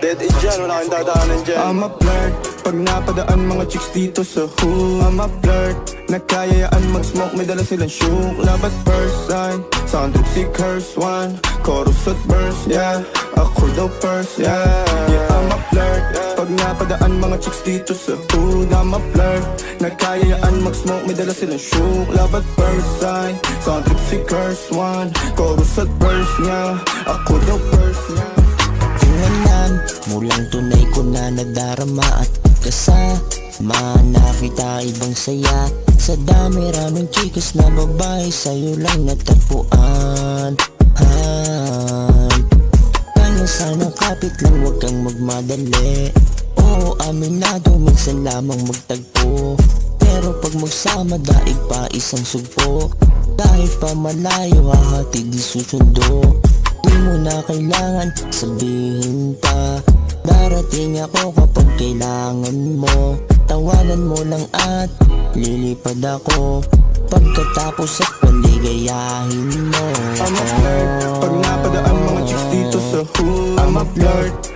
Dead end dyan, wala kang dadaanan dyan. I'm a flirt, pag napadaan mga chicks dito sa hood. I'm a flirt, nagkayayaan mag-smoke, may dala silang shook. Love at first sight, sound si curse one. Chorus at verse, yeah, ako daw first, yeah. Yeah, I'm a flirt, pag napadaan mga chicks dito sa hood. I'm a flirt, nagkayayaan mag-smoke, may dala silang shook. Love at first sight, sound si curse one. Chorus at verse, yeah, ako daw first, yeah. Alam, mulang tunay ko na nadarama at kasama na kita ibang saya. Sa dami raming chicas na babae, sa'yo lang natagpuan. Kaya sana kapit lang, wag kang magmadali. Oo, aminado, minsan lamang magtagpo. Pero pag magsama, daig pa isang sugpo. Kahit pa malayo, hahatid di susundo. Di mo na kailangan sabihin pa, darating ako kapag kailangan mo. Tawagan mo lang at lilipad ako pagkatapos at paligayahin mo. I'm a flirt, pag napadaan mga chicks dito sa hood. I'm a flirt,